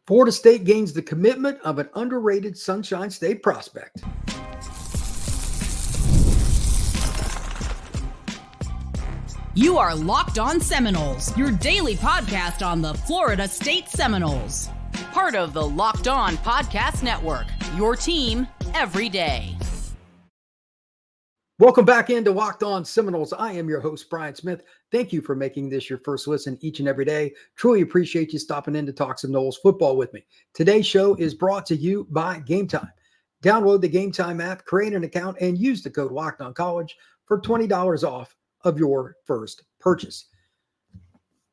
Florida State gains the commitment of an underrated Sunshine State prospect. You are Locked On Seminoles, your daily podcast on the Florida State Seminoles. Part of the Locked On Podcast Network, your team every day. Welcome back into Locked On Seminoles. I am your host, Brian Smith. Thank you for making this your first listen each and every day. Truly appreciate you stopping in to talk Seminoles football with me. Today's show is brought to you by Gametime. Download the Gametime app, create an account, and use the code LOCKEDONCollege for $20 off of your first purchase.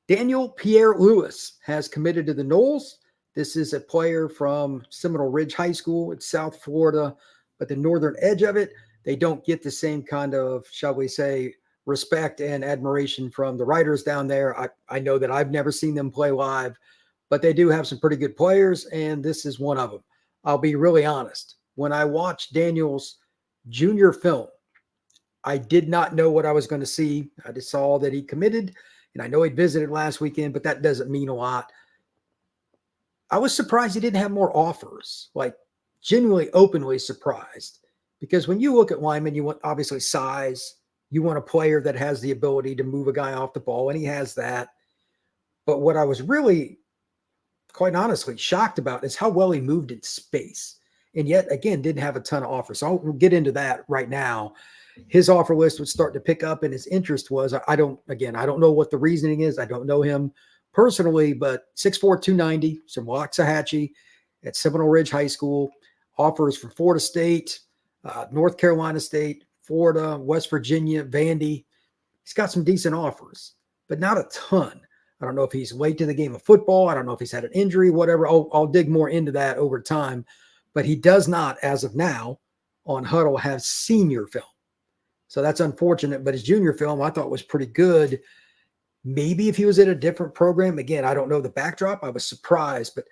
Daniel Pierre Louis has committed to the Noles. This is a player from Seminole Ridge High School in South Florida, but the northern edge of it, they don't get the same kind of, shall we say, respect and admiration from the writers down there. I know that I've never seen them play live, but they do have some pretty good players, and this is one of them. I'll be really honest. When I watched Daniel's junior film, I did not know what I was going to see. I just saw that he committed, and I know he visited last weekend, but that doesn't mean a lot. I was surprised he didn't have more offers, like genuinely, openly surprised. Because when you look at linemen, you want obviously size. You want a player that has the ability to move a guy off the ball, and he has that. But what I was really, quite honestly, shocked about is how well he moved in space. And yet, again, didn't have a ton of offers. So I'll get into that right now. His offer list would start to pick up, and his interest was, I don't know what the reasoning is. I don't know him personally, but 6'4", 290, from Waxahachie at Seminole Ridge High School, offers from Florida State, North Carolina State, Florida, West Virginia, Vandy. He's got some decent offers, but not a ton. I don't know if he's late to the game of football. I don't know if he's had an injury, whatever. I'll dig more into that over time. But he does not, as of now, on Huddle, have senior film. So that's unfortunate. But his junior film, I thought, was pretty good. Maybe if he was at a different program, again, I don't know the backdrop. I was surprised. But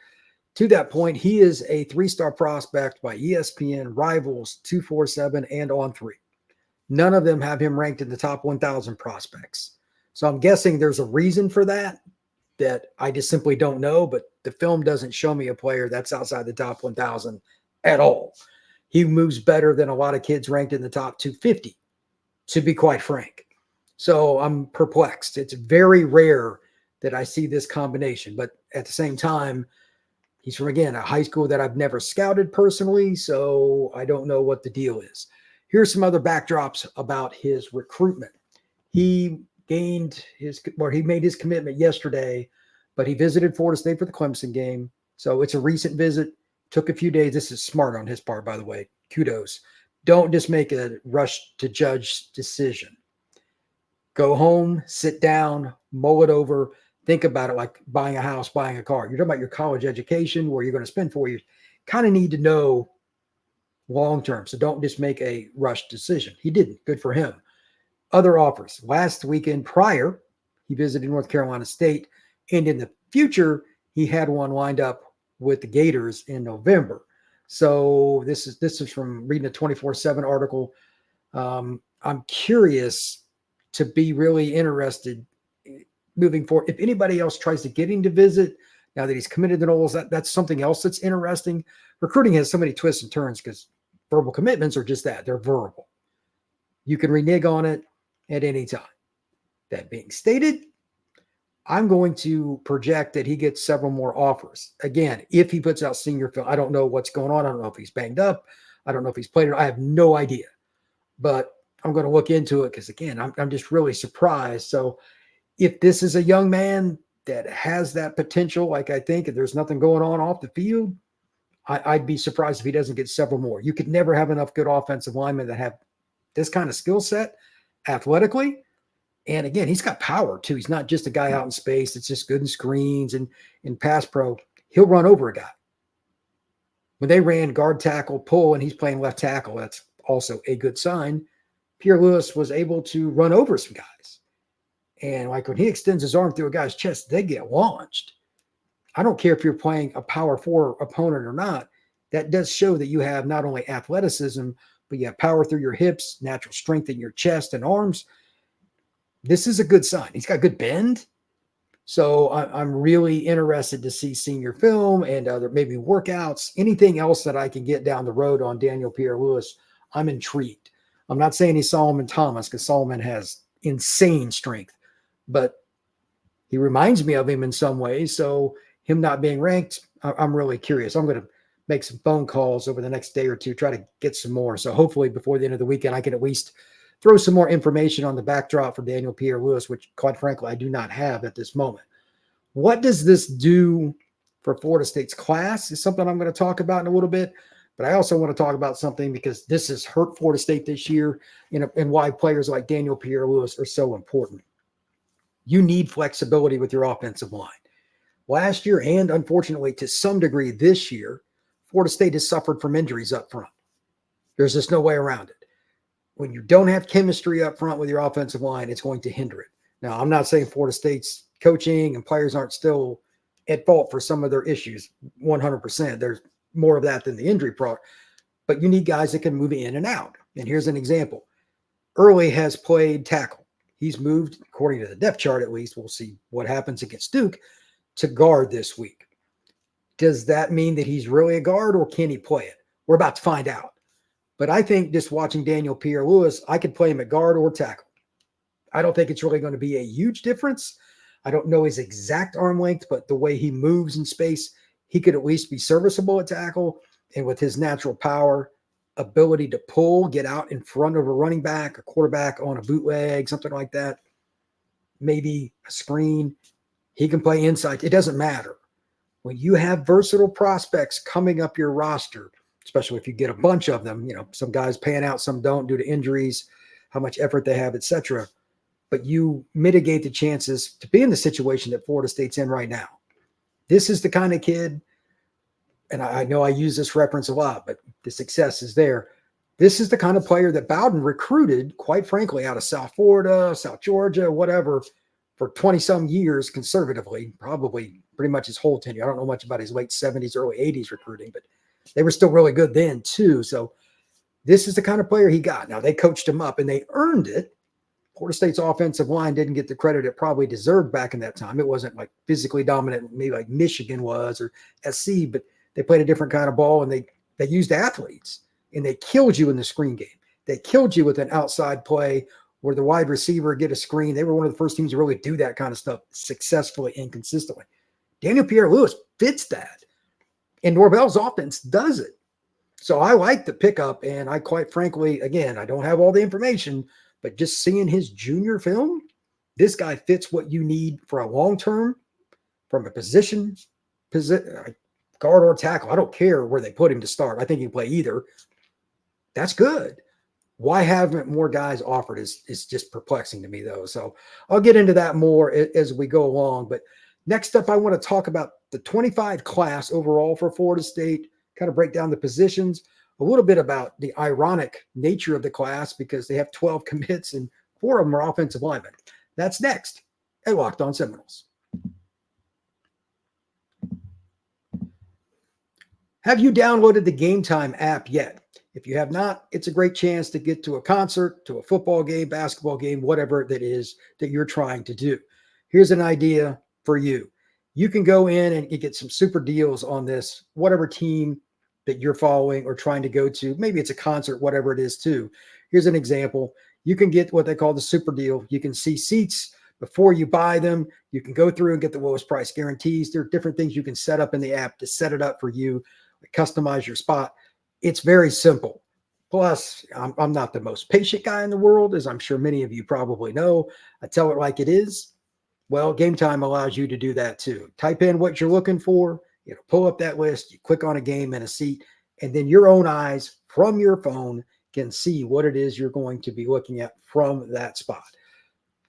to that point, he is a 3-star prospect by ESPN, Rivals, 247, and On3. None of them have him ranked in the top 1,000 prospects. So I'm guessing there's a reason for that I just simply don't know, but the film doesn't show me a player that's outside the top 1,000 at all. He moves better than a lot of kids ranked in the top 250, to be quite frank. So I'm perplexed. It's very rare that I see this combination, but at the same time, he's from, again, a high school that I've never scouted personally, so I don't know what the deal is. Here's some other backdrops about his recruitment. He made his commitment yesterday, but he visited Florida State for the Clemson game. So it's a recent visit. Took a few days. This is smart on his part, by the way. Kudos. Don't just make a rush to judge decision. Go home, sit down, mull it over. Think about it like buying a house, buying a car. You're talking about your college education, where you're going to spend 4 years. Kind of need to know long term. So don't just make a rushed decision. He didn't. Good for him. Other offers. Last weekend prior, he visited North Carolina State. And in the future, he had one lined up with the Gators in November. So this is from reading a 24/7 article. I'm curious to be really interested moving forward. If anybody else tries to get him to visit, now that he's committed to Noles, that's something else that's interesting. Recruiting has so many twists and turns because verbal commitments are just that. They're verbal. You can renege on it at any time. That being stated, I'm going to project that he gets several more offers. Again, if he puts out senior film, I don't know what's going on. I don't know if he's banged up. I don't know if he's played it. I have no idea. But I'm going to look into it because, again, I'm just really surprised. So if this is a young man that has that potential, like I think, and there's nothing going on off the field, I'd be surprised if he doesn't get several more. You could never have enough good offensive linemen that have this kind of skill set athletically. And again, he's got power too. He's not just a guy out in space that's just good in screens and in pass pro. He'll run over a guy. When they ran guard tackle pull and he's playing left tackle, that's also a good sign. Pierre Louis was able to run over some guys. And like when he extends his arm through a guy's chest, they get launched. I don't care if you're playing a power 4 opponent or not. That does show that you have not only athleticism, but you have power through your hips, natural strength in your chest and arms. This is a good sign. He's got good bend. So I'm really interested to see senior film and other maybe workouts, anything else that I can get down the road on Daniel Pierre Louis. I'm intrigued. I'm not saying he's Solomon Thomas because Solomon has insane strength, but he reminds me of him in some ways. So him not being ranked, I'm really curious. I'm going to make some phone calls over the next day or two, try to get some more. So hopefully before the end of the weekend, I can at least throw some more information on the backdrop for Daniel Pierre Louis, which quite frankly, I do not have at this moment. What does this do for Florida State's class is something I'm going to talk about in a little bit. But I also want to talk about something because this has hurt Florida State this year and why players like Daniel Pierre Louis are so important. You need flexibility with your offensive line. Last year, and unfortunately to some degree this year, Florida State has suffered from injuries up front. There's just no way around it. When you don't have chemistry up front with your offensive line, it's going to hinder it. Now, I'm not saying Florida State's coaching and players aren't still at fault for some of their issues. 100%. There's more of that than the injury part. But you need guys that can move in and out. And here's an example. Early has played tackle. He's moved, according to the depth chart at least, we'll see what happens against Duke, to guard this week. Does that mean that he's really a guard or can he play it? We're about to find out. But I think just watching Daniel Pierre Louis, I could play him at guard or tackle. I don't think it's really going to be a huge difference. I don't know his exact arm length, but the way he moves in space, he could at least be serviceable at tackle. And with his natural power, ability to pull, get out in front of a running back, a quarterback on a bootleg, something like that, maybe a screen, he can play inside. It doesn't matter. When you have versatile prospects coming up your roster, especially if you get a bunch of them, some guys pan out, some don't due to injuries, how much effort they have, etc. But you mitigate the chances to be in the situation that Florida State's in right now. This is the kind of kid, and I know I use this reference a lot, but the success is there. This is the kind of player that Bowden recruited, quite frankly, out of South Florida, South Georgia, whatever, for 20-some years conservatively, probably pretty much his whole tenure. I don't know much about his late 70s, early 80s recruiting, but they were still really good then too. So this is the kind of player he got. Now, they coached him up and they earned it. Florida State's offensive line didn't get the credit it probably deserved back in that time. It wasn't like physically dominant, maybe like Michigan was or SC, but they played a different kind of ball and they used athletes and they killed you in the screen game. They killed you with an outside play where the wide receiver get a screen. They were one of the first teams to really do that kind of stuff successfully and consistently. Daniel Pierre Louis fits that. And Norvell's offense does it. So I like the pickup. And I quite frankly, again, I don't have all the information, but just seeing his junior film, this guy fits what you need for a long term from a position, guard or tackle. I don't care where they put him to start. I think he can play either. That's good. Why haven't more guys offered is just perplexing to me, though. So I'll get into that more as we go along. But next up, I want to talk about the 25 class overall for Florida State, kind of break down the positions, a little bit about the ironic nature of the class because they have 12 commits and 4 of them are offensive linemen. That's next at Locked On Seminoles. Have you downloaded the Gametime app yet? If you have not, it's a great chance to get to a concert, to a football game, basketball game, whatever that is that you're trying to do. Here's an idea for you. You can go in and you get some super deals on this, whatever team that you're following or trying to go to. Maybe it's a concert, whatever it is too. Here's an example. You can get what they call the super deal. You can see seats before you buy them. You can go through and get the lowest price guarantees. There are different things you can set up in the app to set it up for you, customize your spot. It's very simple. Plus, I'm not the most patient guy in the world, as I'm sure many of you probably know. I tell it like it is. Well, Gametime allows you to do that too. Type in what you're looking for, pull up that list, you click on a game and a seat, and then your own eyes from your phone can see what it is you're going to be looking at from that spot.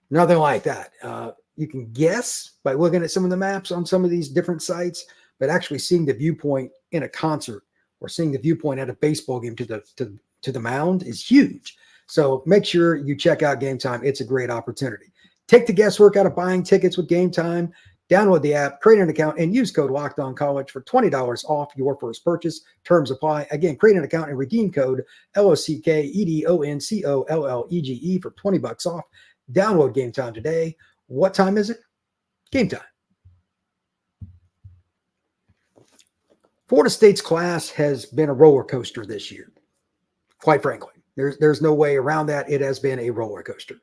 Nothing like that. You can guess by looking at some of the maps on some of these different sites, but actually seeing the viewpoint in a concert or seeing the viewpoint at a baseball game to the mound is huge. So make sure you check out Gametime. It's a great opportunity. Take the guesswork out of buying tickets with Gametime. Download the app, create an account, and use code LOCKEDONCollege for $20 off your first purchase. Terms apply. Again, create an account and redeem code LOCKEDONCOLLEGE for $20 off. Download Gametime today. What time is it? Gametime. Florida State's class has been a roller coaster this year, quite frankly. There's no way around that. It has been a roller coaster.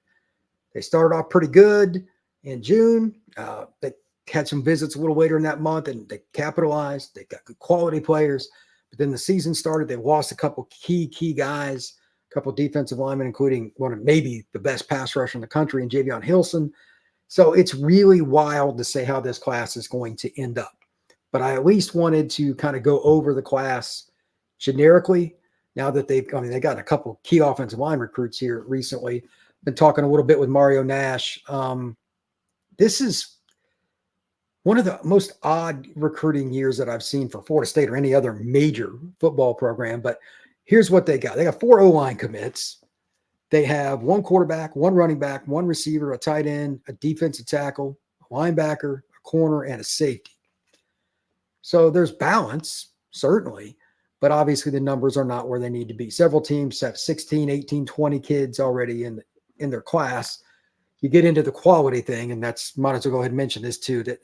They started off pretty good in June. They had some visits a little later in that month, and they capitalized. They got good quality players. But then the season started. They lost a couple key guys, a couple defensive linemen, including one of maybe the best pass rusher in the country in Javion Hilson. So it's really wild to say how this class is going to end up. But I at least wanted to kind of go over the class generically now that they got a couple key offensive line recruits here recently. Been talking a little bit with Mario Nash. This is one of the most odd recruiting years that I've seen for Florida State or any other major football program. But here's what they got. They got 4 O-line commits. They have 1 quarterback, 1 running back, 1 receiver, a tight end, a defensive tackle, a linebacker, a corner, and a safety. So there's balance, certainly, but obviously the numbers are not where they need to be. Several teams have 16, 18, 20 kids already in their class. You get into the quality thing, and that's, might as well go ahead and mention this too, that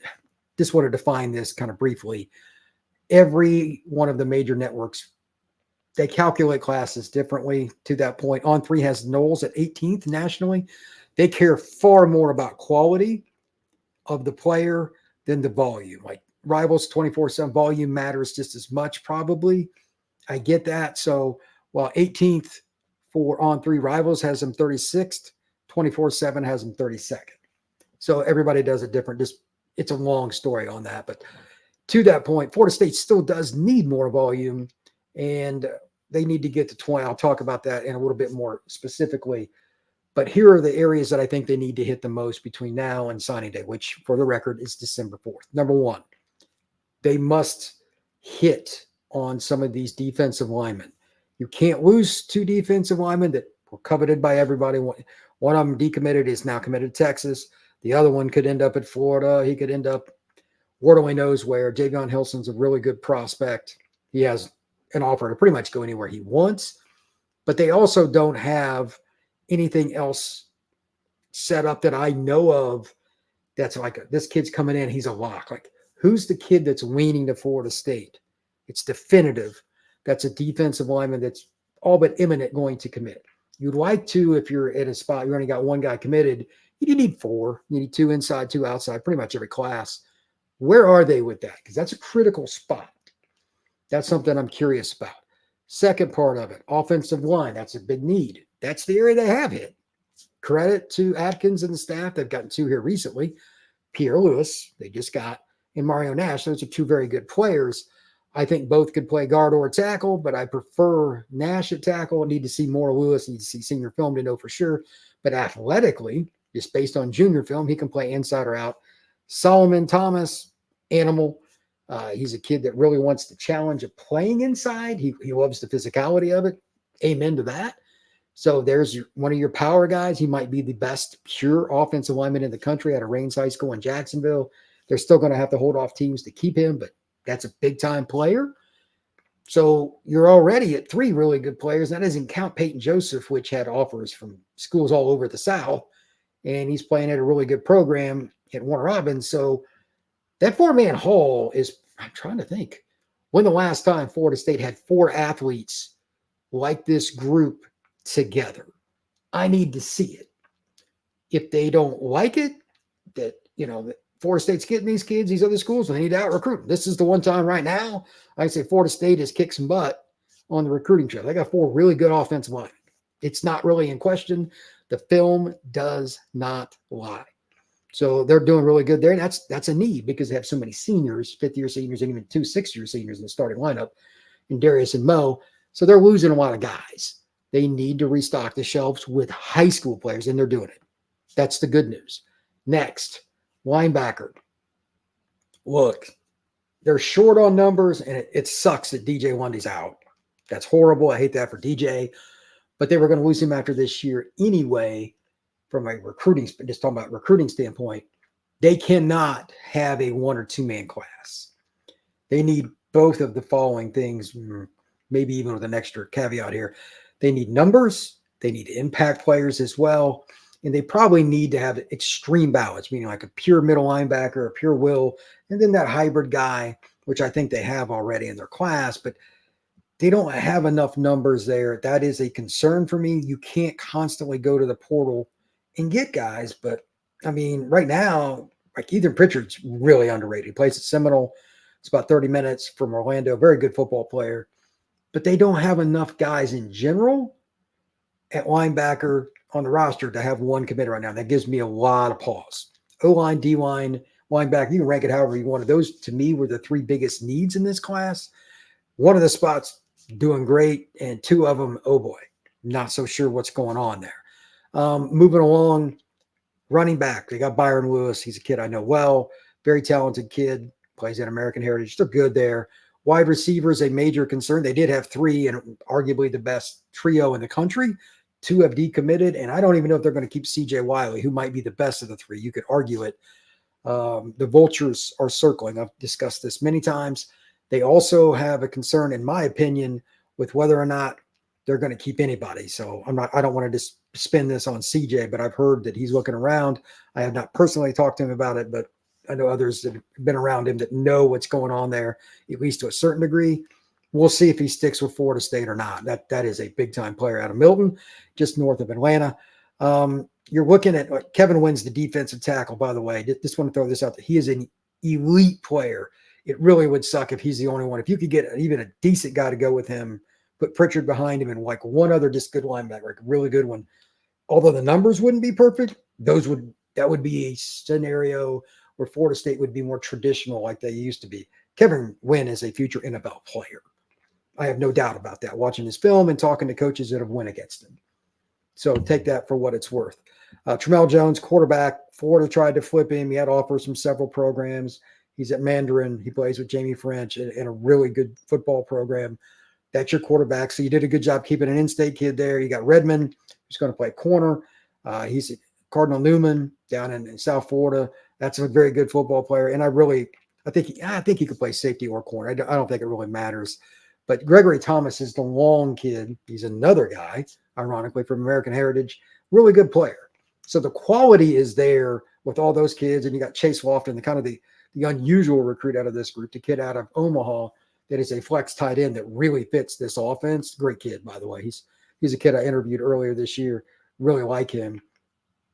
just want to define this kind of briefly. Every one of the major networks, they calculate classes differently to that point. On3 has Knowles at 18th nationally. They care far more about quality of the player than the volume. Like Rivals 24/7 volume matters just as much, probably. I get that. So while 18th for On3 Rivals has them 36th, 24/7 has them 32nd. So everybody does it different. Just it's a long story on that. But to that point, Florida State still does need more volume, and they need to get to 20. I'll talk about that in a little bit more specifically. But here are the areas that I think they need to hit the most between now and signing day, which for the record is December 4th. Number one, they must hit on some of these defensive linemen. You can't lose 2 defensive linemen that were coveted by everybody. One of them decommitted, is now committed to Texas. The other one could end up at Florida. He could end up, Lord only knows where. Javion Hilson's a really good prospect. He has an offer to pretty much go anywhere he wants, but they also don't have anything else set up that I know of that's like, this kid's coming in, he's a lock. Like, who's the kid that's leaning to Florida State? It's definitive. That's a defensive lineman that's all but imminent going to commit. You'd like to, if you're at a spot, you only got 1 guy committed, you need 4. You need 2 inside, 2 outside, pretty much every class. Where are they with that? Because that's a critical spot. That's something I'm curious about. Second part of it, offensive line. That's a big need. That's the area they have hit. Credit to Atkins and the staff. They've gotten 2 here recently. Pierre Louis, they just got, and Mario Nash. Those are 2 very good players. I think both could play guard or tackle, but I prefer Nash at tackle. I need to see more Lewis. Need to see senior film to know for sure. But athletically, just based on junior film, he can play inside or out. Solomon Thomas, animal. He's a kid that really wants the challenge of playing inside. He loves the physicality of it. Amen to that. So there's one of your power guys. He might be the best pure offensive lineman in the country out of Rains High School in Jacksonville. They're still going to have to hold off teams to keep him, but that's a big-time player. So you're already at 3 really good players. That doesn't count Peyton Joseph, which had offers from schools all over the South, and he's playing at a really good program at Warner Robins. So that 4-man haul is, I'm trying to think, when the last time Florida State had 4 athletes like this group together. I need to see it. If they don't like it, that, that Florida State's getting these kids, these other schools, they need to out-recruit them. This is the one time right now I say Florida State has kicked some butt on the recruiting trail. They got 4 really good offensive linemen. It's not really in question. The film does not lie. So they're doing really good there. And that's a need because they have so many seniors, 5th-year seniors, and even 2 6th-year seniors in the starting lineup, in Darius and Mo. So they're losing a lot of guys. They need to restock the shelves with high school players, and they're doing it. That's the good news. Next, linebacker. Look, they're short on numbers, and it sucks that DJ Lundy's out. That's horrible. I hate that for DJ. But they were going to lose him after this year anyway. From a recruiting, just talking about recruiting standpoint, they cannot have a 1 or 2-man class. They need both of the following things, maybe even with an extra caveat here. They need numbers. They need impact players as well. And they probably need to have extreme balance, meaning like a pure middle linebacker, a pure will, and then that hybrid guy which I think they have already in their class, but they don't have enough numbers there. That is a concern for me. You can't constantly go to the portal and get guys, but I mean, right now, like Ethan Pritchard's really underrated. He plays at Seminole. It's about 30 minutes from Orlando. Very good football player, but they don't have enough guys in general at linebacker on the roster to have one committer right now. That gives me a lot of pause. O-line, D-line, linebacker, you can rank it however you want. Those, to me, were the three biggest needs in this class. One of the spots doing great, and two of them, oh boy, not so sure what's going on there. Moving along, running back, they got Byron Lewis. He's a kid I know well, very talented kid, plays at American Heritage. They're good there. Wide receivers, a major concern. They did have three, and arguably the best trio in the country. Two have decommitted, and I don't even know if they're going to keep CJ Wiley, who might be the best of the three. You could argue it. The vultures are circling. I've discussed this many times. They also have a concern, in my opinion, with whether or not they're going to keep anybody. So I don't want to just spin this on CJ, but I've heard that he's looking around. I have not personally talked to him about it, but I know others that have been around him that know what's going on there, at least to a certain degree. We'll see if he sticks with Florida State or not. That is a big-time player out of Milton, just north of Atlanta. You're looking at Kevin Wynn's the defensive tackle, by the way. Just want to throw this out there. He is an elite player. It really would suck if he's the only one. If you could get even a decent guy to go with him, put Pritchard behind him and like one other just good linebacker, like a really good one. Although the numbers wouldn't be perfect, that would be a scenario where Florida State would be more traditional like they used to be. Kevin Wynn is a future NFL player. I have no doubt about that, watching his film and talking to coaches that have won against him. So take that for what it's worth. Tramel Jones, quarterback. Florida tried to flip him. He had offers from several programs. He's at Mandarin. He plays with Jamie French in a really good football program. That's your quarterback. So you did a good job keeping an in-state kid there. You got Redmond, who's going to play corner. He's at Cardinal Newman down in South Florida. That's a very good football player. And I think he could play safety or corner. I don't think it really matters. But Gregory Thomas is the long kid. He's another guy, ironically, from American Heritage. Really good player. So the quality is there with all those kids. And you got Chase Lofton, the unusual recruit out of this group, the kid out of Omaha that is a flex tight end that really fits this offense. Great kid, by the way. He's a kid I interviewed earlier this year. Really like him.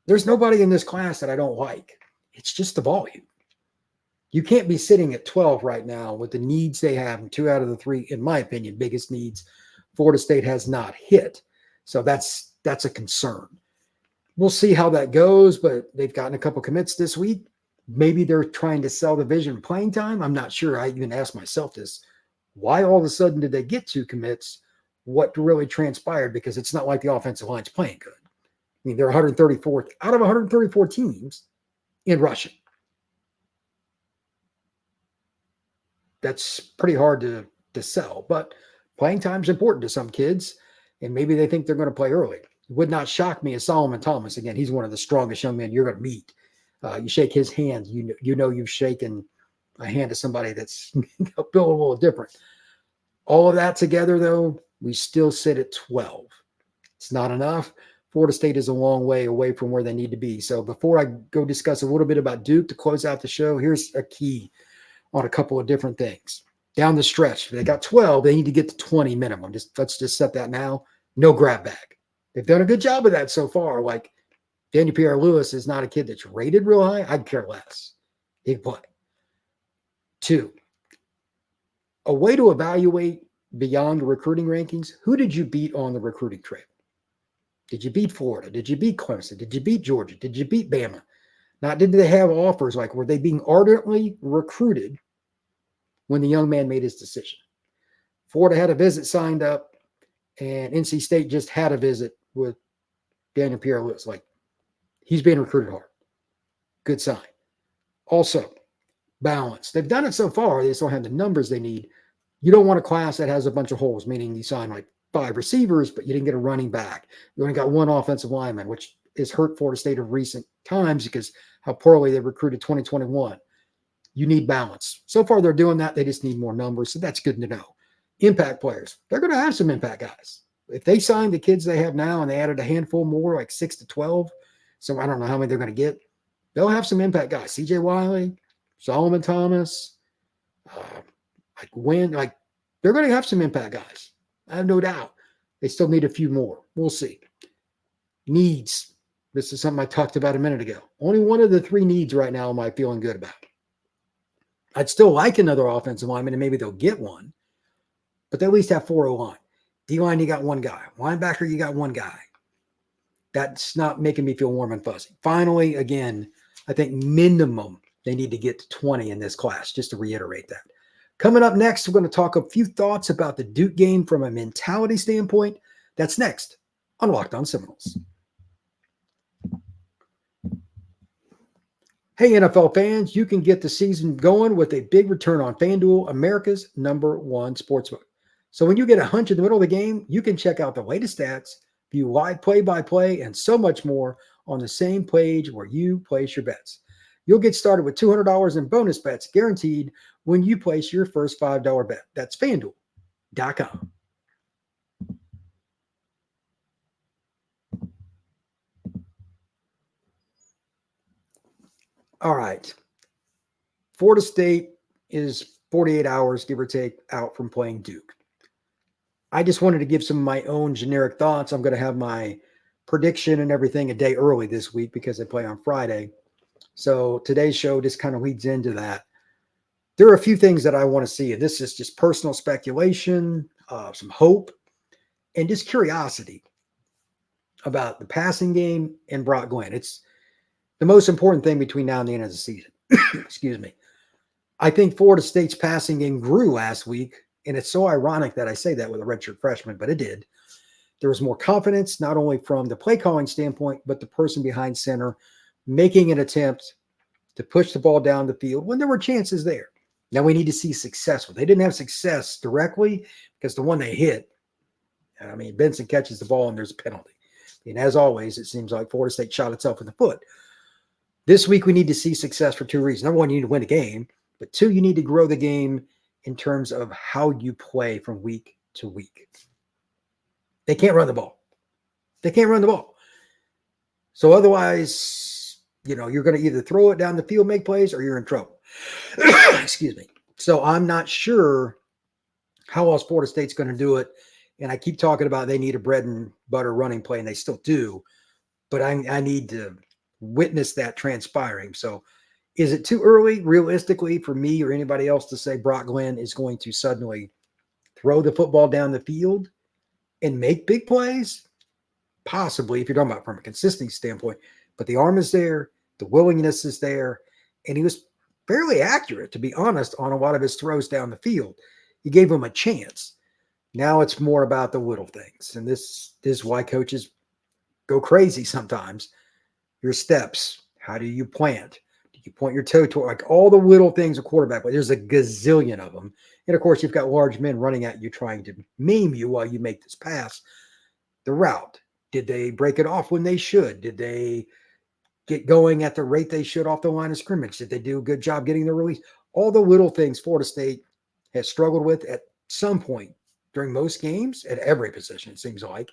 There's nobody in this class that I don't like. It's just the volume. You can't be sitting at 12 right now with the needs they have, and 2 out of the 3, in my opinion, biggest needs Florida State has not hit. So that's a concern. We'll see how that goes, but they've gotten a couple commits this week. Maybe they're trying to sell the vision playing time. I'm not sure. I even asked myself this. Why all of a sudden did they get 2 commits? What really transpired? Because it's not like the offensive line's playing good. I mean, they're 134th out of 134 teams in rushing. That's pretty hard to sell, but playing time is important to some kids, and maybe they think they're going to play early. It would not shock me as Solomon Thomas. Again, he's one of the strongest young men you're going to meet. You shake his hand, you know you've shaken a hand to somebody that's built a little different. All of that together, though, we still sit at 12. It's not enough. Florida State is a long way away from where they need to be. So before I go discuss a little bit about Duke to close out the show, here's a key on a couple of different things. Down the stretch, they got 12. They need to get to 20 minimum. Let's just set that now. No grab bag. They've done a good job of that so far. Like Daniel Pierre Louis is not a kid that's rated real high. I'd care less. He can play. 2, a way to evaluate beyond the recruiting rankings. Who did you beat on the recruiting trail? Did you beat Florida? Did you beat Clemson? Did you beat Georgia? Did you beat Bama? Now, did they have offers? Like, were they being ardently recruited when the young man made his decision? Florida had a visit signed up, and NC State just had a visit with Daniel Pierre Louis. Like, he's being recruited hard. Good sign. Also, balance. They've done it so far. They just don't have the numbers they need. You don't want a class that has a bunch of holes, meaning you sign like 5 receivers, but you didn't get a running back. You only got 1 offensive lineman, which has hurt Florida State of recent times because how poorly they recruited 2021. You need balance. So far, they're doing that. They just need more numbers. So that's good to know. Impact players. They're going to have some impact guys. If they sign the kids they have now and they added a handful more, like 6 to 12, so I don't know how many they're going to get, they'll have some impact guys. CJ Wiley, Solomon Thomas, They're going to have some impact guys. I have no doubt. They still need a few more. We'll see. Needs. This is something I talked about a minute ago. Only one of the three needs right now am I feeling good about. I'd still like another offensive lineman, and maybe they'll get one, but they at least have 4 O-line. D-line, you got one guy. Linebacker, you got one guy. That's not making me feel warm and fuzzy. Finally, again, I think minimum they need to get to 20 in this class, just to reiterate that. Coming up next, we're going to talk a few thoughts about the Duke game from a mentality standpoint. That's next on Locked On Seminoles. Hey, NFL fans, you can get the season going with a big return on FanDuel, America's #1 sportsbook. So when you get a hunch in the middle of the game, you can check out the latest stats, view live play-by-play, and so much more on the same page where you place your bets. You'll get started with $200 in bonus bets guaranteed when you place your first $5 bet. That's FanDuel.com. All right. Florida State is 48 hours, give or take, out from playing Duke. I just wanted to give some of my own generic thoughts. I'm going to have my prediction and everything a day early this week because I play on Friday. So today's show just kind of leads into that. There are a few things that I want to see, and this is just personal speculation, some hope, and just curiosity about the passing game and Brock Glenn. It's the most important thing between now and the end of the season. Excuse me. I think Florida State's passing game grew last week, and it's so ironic that I say that with a redshirt freshman, but it did. There was more confidence, not only from the play calling standpoint, but the person behind center making an attempt to push the ball down the field when there were chances there. Now we need to see success. They didn't have success directly because the one they hit, I mean, Benson catches the ball and there's a penalty. And as always, it seems like Florida State shot itself in the foot. This week, we need to see success for two reasons. Number one, you need to win a game. But two, you need to grow the game in terms of how you play from week to week. They can't run the ball. They can't run the ball. So otherwise, you're going to either throw it down the field, make plays, or you're in trouble. Excuse me. So I'm not sure how else Florida State's going to do it. And I keep talking about they need a bread and butter running play, and they still do. But I need to witness that transpiring. So is it too early, realistically, for me or anybody else to say Brock Glenn is going to suddenly throw the football down the field and make big plays? Possibly, if you're talking about from a consistency standpoint. But the arm is there, the willingness is there, and he was fairly accurate, to be honest, on a lot of his throws down the field. He gave him a chance. Now it's more about the little things. And this is why coaches go crazy sometimes. Your steps. How do you plant? Do you point your toe toward, like all the little things a quarterback, but there's a gazillion of them. And of course, you've got large men running at you trying to maim you while you make this pass. The route. Did they break it off when they should? Did they get going at the rate they should off the line of scrimmage? Did they do a good job getting the release? All the little things Florida State has struggled with at some point during most games at every position, it seems like.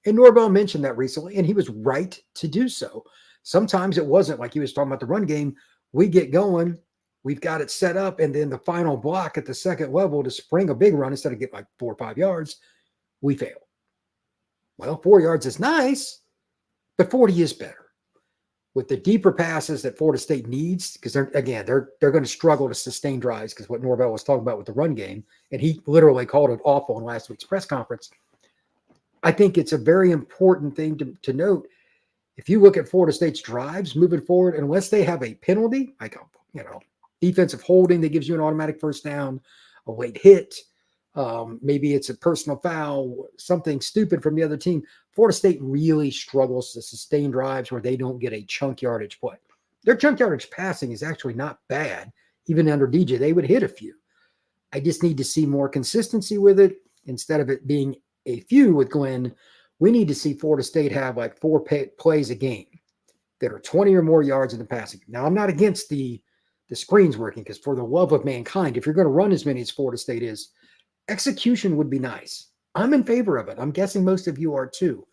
And Norvell mentioned that recently, and he was right to do so. Sometimes it wasn't like he was talking about the run game. We get going, we've got it set up, and then the final block at the second level to spring a big run instead of get like 4 or 5 yards, we fail. Well, 4 yards is nice, but 40 is better. With the deeper passes that Florida State needs, because they're going to struggle to sustain drives because what Norvell was talking about with the run game, and he literally called it awful in last week's press conference. I think it's a very important thing to note. If you look at Florida State's drives moving forward, unless they have a penalty, like defensive holding that gives you an automatic first down, a late hit, maybe it's a personal foul, something stupid from the other team, Florida State really struggles to sustain drives where they don't get a chunk yardage play. Their chunk yardage passing is actually not bad. Even under DJ, they would hit a few. I just need to see more consistency with it. Instead of it being a few with Glenn, we need to see Florida State have like 4 plays a game that are 20 or more yards in the passing. Now, I'm not against the screens working because for the love of mankind, if you're going to run as many as Florida State is, execution would be nice. I'm in favor of it. I'm guessing most of you are too.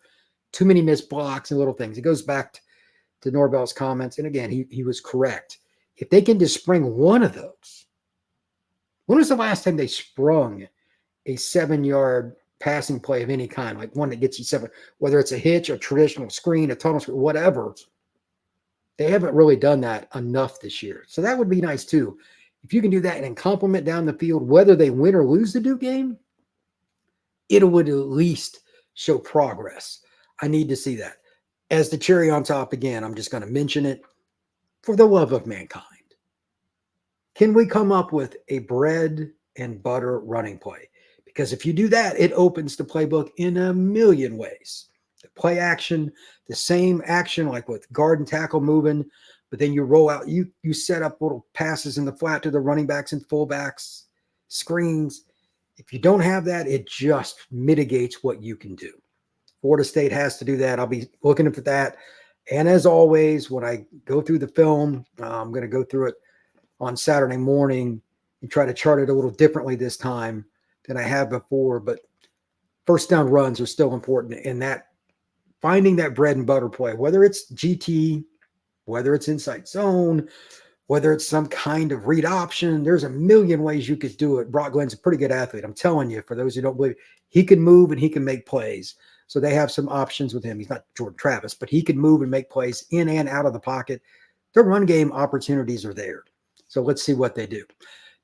Too many missed blocks and little things. It goes back to Norvell's comments. And again, he was correct. If they can just spring one of those, When was the last time they sprung a 7-yard passing play of any kind, like one that gets you 7, whether it's a hitch, a traditional screen, a tunnel screen, whatever? They haven't really done that enough this year. So that would be nice too. If you can do that and then complement down the field, whether they win or lose the Duke game, it would at least show progress. I need to see that. As the cherry on top, again, I'm just going to mention it for the love of mankind. Can we come up with a bread and butter running play? Because if you do that, it opens the playbook in a million ways. The play action, the same action like with guard and tackle moving, but then you roll out, you set up little passes in the flat to the running backs and fullbacks, screens. If you don't have that, it just mitigates what you can do. Florida State has to do that. I'll be looking for that. And as always, when I go through the film, I'm going to go through it on Saturday morning and try to chart it a little differently this time than I have before. But first down runs are still important in that, finding that bread and butter play, whether it's GT, whether it's inside zone, whether it's some kind of read option. There's a million ways you could do it. Brock Glenn's a pretty good athlete. I'm telling you, for those who don't believe, he can move and he can make plays. So they have some options with him. He's not Jordan Travis, but he can move and make plays in and out of the pocket. Their run game opportunities are there. So let's see what they do.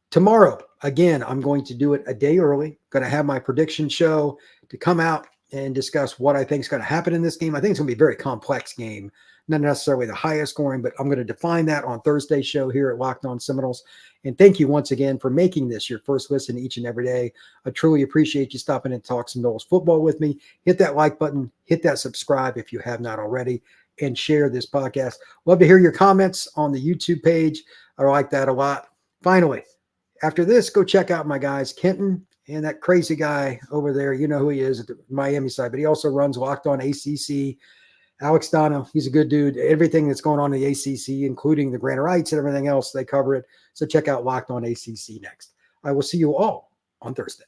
Tomorrow, again, I'm going to do it a day early. Going to have my prediction show to come out and discuss what I think is going to happen in this game. I think it's going to be a very complex game, not necessarily the highest scoring, but I'm going to define that on Thursday's show here at Locked On Seminoles. And thank you once again for making this your first listen each and every day. I truly appreciate you stopping in to talk some Noles football with me. Hit that like button, hit that subscribe if you have not already, and share this podcast. Love to hear your comments on the YouTube page. I like that a lot. Finally, after this, go check out my guys, Kenton and that crazy guy over there. You know who he is at the Miami side, but he also runs Locked On ACC. Alex Dono, he's a good dude. Everything that's going on in the ACC, including the Grant Rights and everything else, they cover it. So check out Locked On ACC next. I will see you all on Thursday.